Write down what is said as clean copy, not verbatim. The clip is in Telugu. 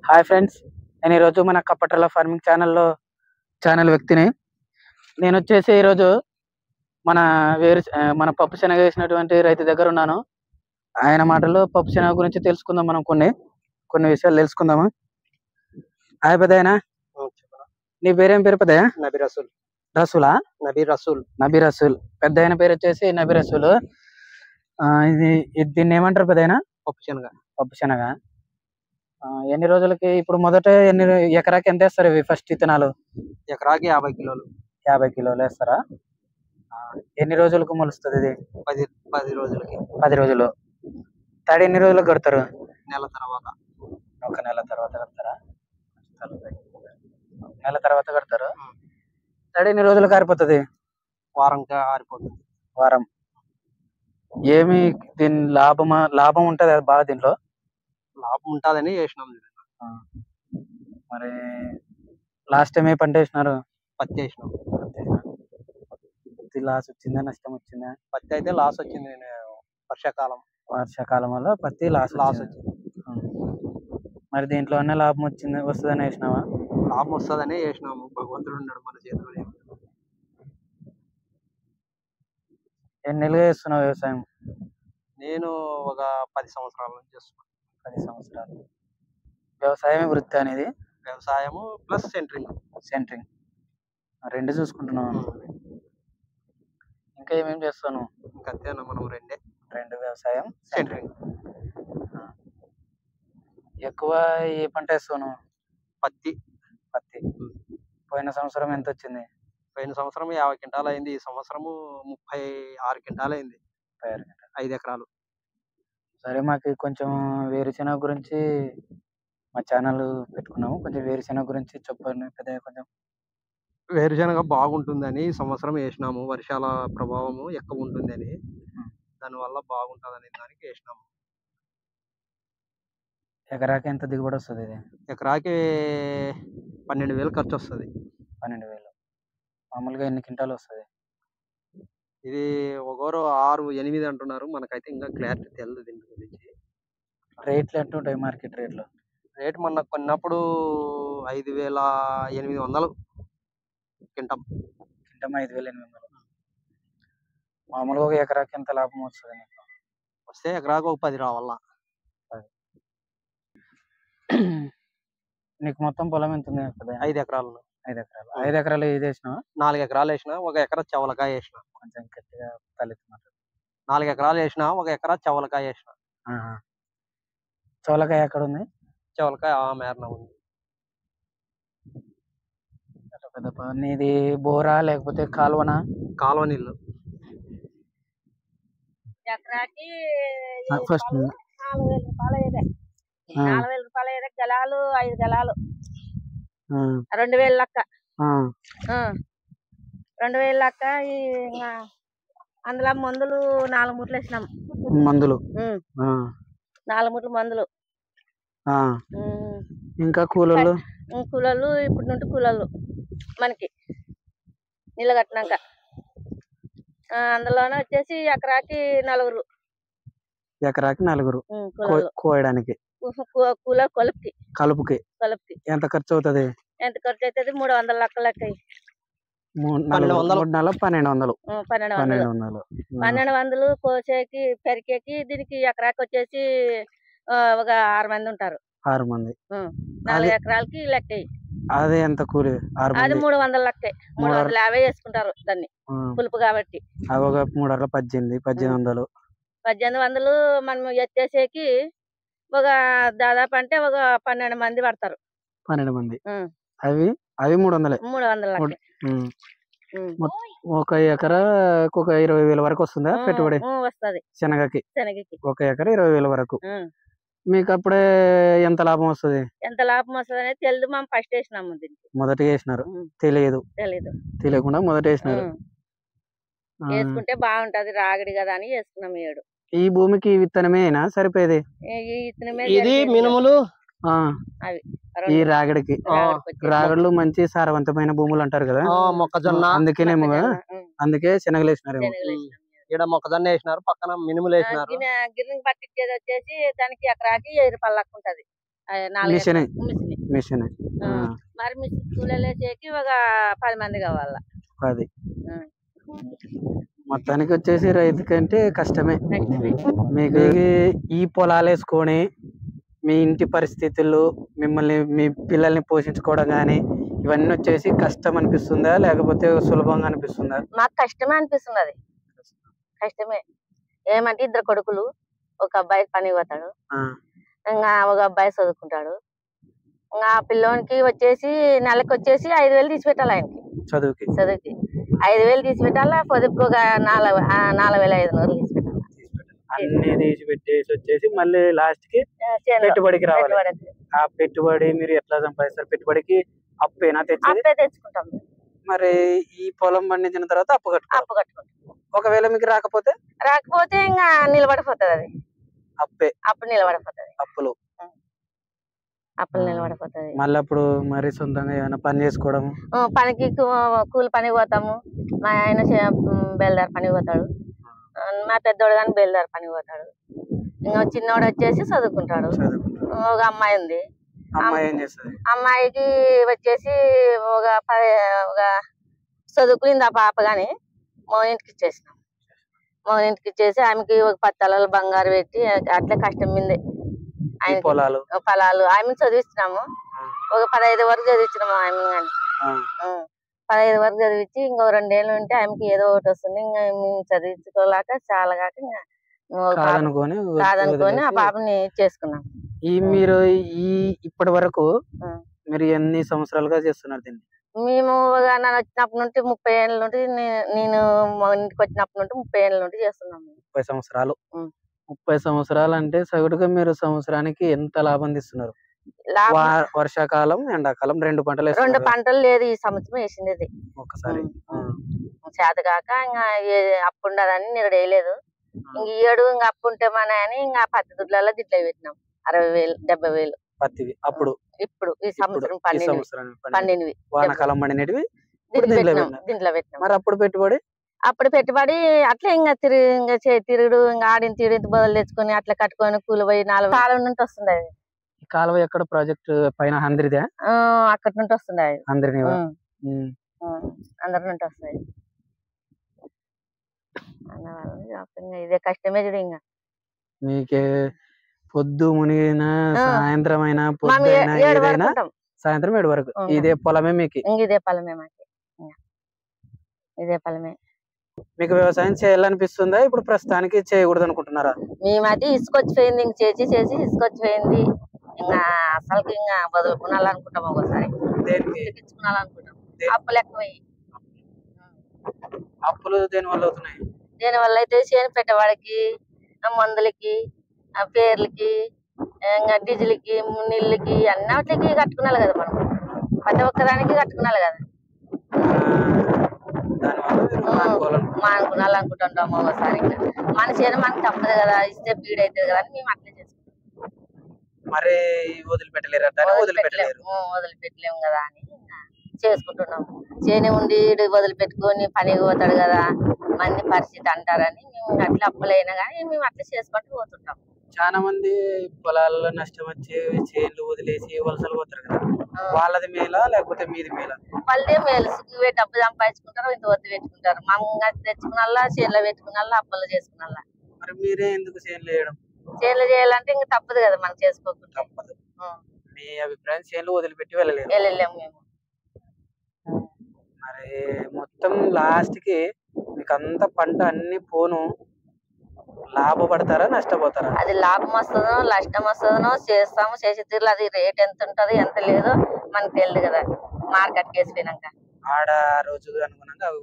హాయ్ ఫ్రెండ్స్, నేను ఈరోజు మన కప్పట్రల ఫార్మింగ్ ఛానల్ వ్యక్తిని. నేను వచ్చేసి ఈరోజు మన మన పప్పు శనగ వేసినటువంటి రైతు దగ్గర ఉన్నాను. ఆయన మాటల్లో పప్పు శనగ గురించి తెలుసుకుందాం. మనం కొన్ని విషయాలు తెలుసుకుందాము. హాయ్ పెద్దయినా, నీ పేరేం పేరు పెద్దయ్య? నబీ రసూల్. రసూలా? నబీ రసూల్. పెద్దయిన పేరు వచ్చేసి నబీ రసూల్. దీన్ని ఏమంటారు పెద్దయినా? పప్పు శనగ. ఎన్ని రోజులకి ఇప్పుడు మొదట ఎకరాకి ఎంత వేస్తారు ఇవి? ఫస్ట్ విత్తనాలు ఎకరాకి 50 కిలోలు. 50 కిలోలు వేస్తారా? ఎన్ని రోజులకు మొలుస్తుంది ఇది? 10 రోజులకి. 10 రోజులు. తడి ఎన్ని రోజులకు కడతారు? నెల తర్వాత. ఒక నెల తర్వాత కడతారా? నెల తర్వాత కడతారు. తడి ఎన్ని రోజులు కారిపోతుంది? వారంగా ఆరిపోతుంది. వారం. ఏమి దీని లాభం ఉంటది బాగా? దీంట్లో లాభం ఉంటుందని వేసినాం. మరి లాస్ట్ టైం ఏ పంట వేసినారు? పత్తి వేసినాం. లాస్ వచ్చిందా, నష్టం వచ్చిందా? పత్తి అయితే లాస్ వచ్చింది. వర్షాకాలం వల్ల పత్తి లాస్ వచ్చింది. మరి దీంట్లో అన్న లాభం వస్తుందని వేసినావా? లాభం వస్తుందని వేసినాము. భగవంతుడు ఉన్నాడు మన చేతిలో. ఎన్ని నెలలుగా చేస్తున్నావు వ్యవసాయం? నేను ఒక 10 సంవత్సరాల నుంచి చేస్తున్నాను. 10 సంవత్సరాలు. వ్యవసాయం వృత్తి అనేది? వ్యవసాయము ప్లస్ సెంటరింగ్ రెండు చూసుకుంటున్నావు. ఇంకా ఏమేమి చేస్తాను? ఇంకంతేనా, మనం రెండు వ్యవసాయం, సెంటరింగ్. ఎక్కువ ఏ పంట వేస్తాను? పత్తి. పోయిన సంవత్సరం ఎంత వచ్చింది? పోయిన సంవత్సరం 50 క్వింటాలు అయింది. ఈ సంవత్సరము 36 క్వింటాలు అయింది. 5 ఎకరాలు. సరే, మాకు కొంచెం వేరుశెనగ గురించి మా ఛానల్ పెట్టుకున్నాము. కొంచెం వేరుశెనగ గురించి చెప్పండి పెద్దయ్య. కొంచెం వేరుశెనగ బాగుంటుందని ఈ సంవత్సరం వేసినాము. వర్షాల ప్రభావము ఎక్కువ ఉంటుందని, దానివల్ల బాగుంటుందని దానికి వేసినాము. ఎకరాకి ఎంత దిగుబడి వస్తుంది? ఎకరాకి 12,000 ఖర్చు వస్తుంది. 12,000. మామూలుగా ఎన్ని క్వింటాలు వస్తుంది? ఇది ఒకరు 6-8 అంటున్నారు. మనకైతే ఇంకా క్లారిటీ తెలియదు దీని గురించి. రేట్లు ఎంత ఉంటాయి? మార్కెట్ రేట్లు? రేట్ మొన్న కొన్నప్పుడు 5,800 క్వింటం. 5,800. మామూలుగా ఒక ఎకరాకి ఎంత లాభం వస్తుంది నీకు? వస్తే ఎకరాకు ఒక 10 రావాలా. నీకు మొత్తం పొలం ఎంత ఉంది? 5 ఎకరాలు. 5 ఎకరాలు ఇది వేసినా? 4 ఎకరాలు వేసినా. ఒక ఎకరా చవలకాయ వేసిన. కొంచెం గట్టిగా తలెత్తున్నారు. 4 ఎకరాలు వేసినా. ఒక ఎకరా చవలకాయ వేసిన. చవలకాయ ఎక్కడ ఉంది? చవలకాయ ఆ మేరన ఉంది. నీది బోరా లేకపోతే కాలువనా? కాలువ నీళ్ళు. ఎకరాకి ఫస్ట్ 4,000 రూపాయలు అయ్యేదే. 4,000 రూపాయలు అయ్యేదే. గలాలు 5 గలాలు 2,000 లెక్క. 2,000 లెక్క. అందులో మందులు 4 మూటలు వేసినాం. 4 మూటలు మందులు. ఇంకా కూలర్లు ఇప్పుడు నుండి కూలర్లు మనకి నీళ్ళు కట్టినాక. అందులోనే వచ్చేసి ఎకరాకి 4. కోయడానికి కూలర్ కలుపుకి ఎంత ఖర్చు అవుతుంది? ఎంత ఖర్చు అవుతుంది? 300 లెక్క. 1200 కోసేకి పెరికేకి. దీనికి ఎకరాకి వచ్చేసి ఒక 6 మంది ఉంటారు. 6 మంది. 4 ఎకరాలకి లెక్క. అదే ఎంత కూలి? అది 300 లెక్క. 350 వేసుకుంటారు దాన్ని, పులుపు కాబట్టి. అవి ఒక 3 1800. 1800 మనం ఎత్తేసేకి ఒక దాదాపు అంటే ఒక 12 మంది పడతారు. 12 మంది. అవి 300 లెక్క. ఒక ఎకరా ఒక 20,000 వరకు వస్తుందా పెట్టుబడి? వస్తుంది శనగకి. ఒక ఎకరా 20,000 వరకు. మీకు అప్పుడే ఎంత లాభం వస్తుంది? ఎంత లాభం వస్తుంది అనేది తెలియదు. మనం ఫస్ట్ వేసినాము. మొదట వేసినారు? తెలియకుండా మొదట వేసినారు. వేసుకుంటే బాగుంటది రాగడి కదా అని వేసుకున్నాం. ఈ భూమికి విత్తనమేనా సరిపోయేది? ఇది మినుములు. ఈ రాగడికి రాగడులు మంచి సారవంతమైన భూములు అంటారు కదా, మొక్కజొన్న. అందుకే శనగలు వేసినారు. ఇక్కడ మొక్కజొన్న వేసినారు, పక్కన మినుములు వేసినారు. గిన్నె పట్టించేది వచ్చేసి దానికి ఎకరాకి 1000 రూపాయలు లెక్క ఉంటది. మిషన్ మిషన్ మిషన్ మరి మిషన్ కూలీలు వేసేకి ఒక 10 మంది కావాలా. అది మొత్తానికి వచ్చేసి రైతు కంటే కష్టమే. మీకు ఈ పొలాలు వేసుకొని మీ ఇంటి పరిస్థితులు, మిమ్మల్ని మీ పిల్లల్ని పోషించుకోవడం కానీ ఇవన్నీ వచ్చేసి కష్టం అనిపిస్తుందా లేకపోతే సులభంగా అనిపిస్తుందా? మాకు కష్టమే అనిపిస్తుంది. అది కష్టమే. ఏమంటే 2 కొడుకులు, ఒక అబ్బాయి పనికి పోతాడు, ఇంకా ఒక అబ్బాయి చదువుకుంటాడు. ఇంకా పిల్లోనికి వచ్చేసి నెలకు వచ్చేసి 5,000 తీసి పెట్టాలి. ఆయనకి చదువుకి 5,000 తీసి పెట్టాలా. పొదుపుకు ఒక 4,500 తీసి పెట్టాలి. అన్ని తీసి పెట్టేసి వచ్చేసి మళ్ళీ లాస్ట్ కి పెట్టుబడికి రావాలి. ఆ పెట్టుబడి మీరు ఎట్లా సంపాదిస్తారు? పెట్టుబడికి అప్పేనా తెచ్చుకుంటాం. మరి ఈ పొలం పండించిన తర్వాత అప్పు కట్టుకుంటాం. ఒకవేళ మీకు రాకపోతే ఇంకా నిలబడిపోతుంది. అది అప్పు నిలబడిపోతుంది. అప్పులు నిలబడిపోతుంది. మళ్ళీ అప్పుడు మరి సొంతంగా ఏమైనా పని చేసుకోవడం, పనికి కూలి పనికి పోతాము. మా ఆయన బేల్దారి పనికి పోతాడు, మా పెద్దోడు కానీ బేల్దారి పనికి పోతాడు. ఇంకా చిన్నోడు వచ్చేసి చదువుకుంటాడు. ఒక అమ్మాయి ఉంది. అమ్మాయికి వచ్చేసి ఒక చదువుకునింది ఆ పాప గాని మౌనింటికి ఇచ్చేసినాం. మౌనింటికి ఇచ్చేసి ఆమెకి ఒక 10 తలాలు బంగారు పెట్టి అట్లా కష్టం మీదే పొలాలు ఆమె చదివిస్తున్నాము. ఒక 15 వరకు చదివించినాము. ఆమె కానీ 15 వరకు చదివించి ఇంకో 2 ఏళ్ళు ఉంటే ఆమెకి ఏదో ఒకటి వస్తుంది. ఇంకా చదివించుకోలేక చాలా కాక ఇంకా కాదనుకొని ఆ పాపని చేసుకున్నాం. మీరు ఇప్పటి వరకు మీరు ఎన్ని సంవత్సరాలుగా చేస్తున్నారు దీన్ని? మేము నన్ను వచ్చినప్పటి నుండి 30 ఏళ్ళ నుండి, నేను ఇంటికి వచ్చినప్పటి నుండి 30 ఏళ్ళ నుండి చేస్తున్నాము. 30 సంవత్సరాలు. 30 సంవత్సరాలు అంటే సగటుగా మీరు సంవత్సరానికి ఎంత లాభం తీస్తున్నారు? వర్షాకాలం, ఎండాకాలం 2 పంటలు? 2 పంటలు లేదు ఈ సంవత్సరం వేసింది. ఒకసారి చేతగాక ఇంకా అప్పు ఉండదని నేను వేయలేదు. ఇంక ఈ ఏడు ఇంకా అప్పు ఉంటే మన అని ఇంకా పత్తి దుడ్లలో దిట్ల పెట్టినాం. 60,000 70,000 పత్తివి. అప్పుడు ఇప్పుడు ఈ సంవత్సరం 12 వానాకాలం పండినవి దీంట్లో పెట్టినాం. మరి అప్పుడు పెట్టుబడి అట్లా ఇంకా తిరుగుడు ఇంకా ఆడిన తిరిగి బదులు తెచ్చుకొని అట్లా కట్టుకొని కూలి పోయి 4 కాలం నుండి వస్తుంది. అది కాలువ ఎక్కడ ప్రాజెక్ట్ పైన అందరిదే? అక్కడి నుండి వస్తుంది. అది అందరి నుండి వస్తాయి. ఇదే కష్టమే చూడు. ఇంకా మీకే పొద్దు మునిగిన సాయంత్రం అయినా పొద్దున ఏదైనా సాయంత్రం 7 వరకు ఇదే పొలమే మీకు? ఇదే పొలమే మాకు. ఇదే పొలమే. మీకు వ్యవసాయం చేయాలనిపిస్తుందా? ఇప్పుడు ప్రస్తుతానికి చేయకూడదు అనుకుంటున్నారా? మేమైతే ఇసుకొచ్చిపోయింది. ఇంక చేసి ఇసుకొచ్చిపోయింది. ఇంకా అసలు ఇంకా వదులుకునాలనుకుంటాం. ఒకసారి తెచ్చుకునాలనుకుంటాం. అప్పులు ఎక్కువయ్యి. అప్పులు దేని వల్ల అవుతున్నాయి? దేనివల్ల అయితే చేను పెట్టేవాడికి, మందులకి, పేర్లకి, ఇంకా డీజిల్కి, నీళ్ళకి అన్నిటికి కట్టుకున్నాలి కదా. మనం ప్రతి ఒక్కదానికి కట్టుకున్నాలి కదా. మానుకునాలనుకుంటుంటాము. ఒకసారి మన చేను మనకు తప్పదు కదా, ఇస్తే బీడ్ అవుతుంది కదా అని మేము అట్లా చేసుకుంటాం. మరి వదిలిపెట్టలేము కదా అని చేసుకుంటున్నాం. చేను ఉండి వదిలిపెట్టుకొని పనికి పోతాడు కదా, మంది పరిస్థితి అంటారని మేము అట్లా అప్పులైనా కానీ మేము అట్లా చేసుకుంటూ పోతుంటాం. చాలా మంది పొలాల్లో నష్టం వచ్చి చేన్లు వదిలేసి వలసలు పోతారు కదా, వాళ్ళది మేలా లేకపోతే మీది మేలా? వాళ్ళదే మేలు. ఇవే డబ్బు సంపాదించుకుంటారు, ఇంత వద్దు పెట్టుకుంటారు. మంగా తెచ్చుకున్నల్లా చేనులో పెట్టుకున్నల్లా అప్పులు చేసుకున్నల్లా. మరి మీరే ఎందుకు చేన్లు చేయడం? చేన్లు చేయాలంటే ఇంకా తప్పదు కదా, మనం చేసుకోకుండా. తప్పదు. మీ అభిప్రాయం చేన్లు వదిలిపెట్టి వెళ్ళలేము మేము. మరి మొత్తం లాస్ట్ కి మీకు అంత పంట అన్ని పోను లాభపడతారా నష్టపోతారా? అది లాభం వస్తుందో నష్టం వస్తుందో చేస్తాము. చేసే తీరులో అది రేట్ ఎంత ఉంటది ఎంత లేదో మనకు తెలియదు కదా. మార్కెట్ కేసిపోయినాక ఆడ రోజు అనుగుణంగా అవి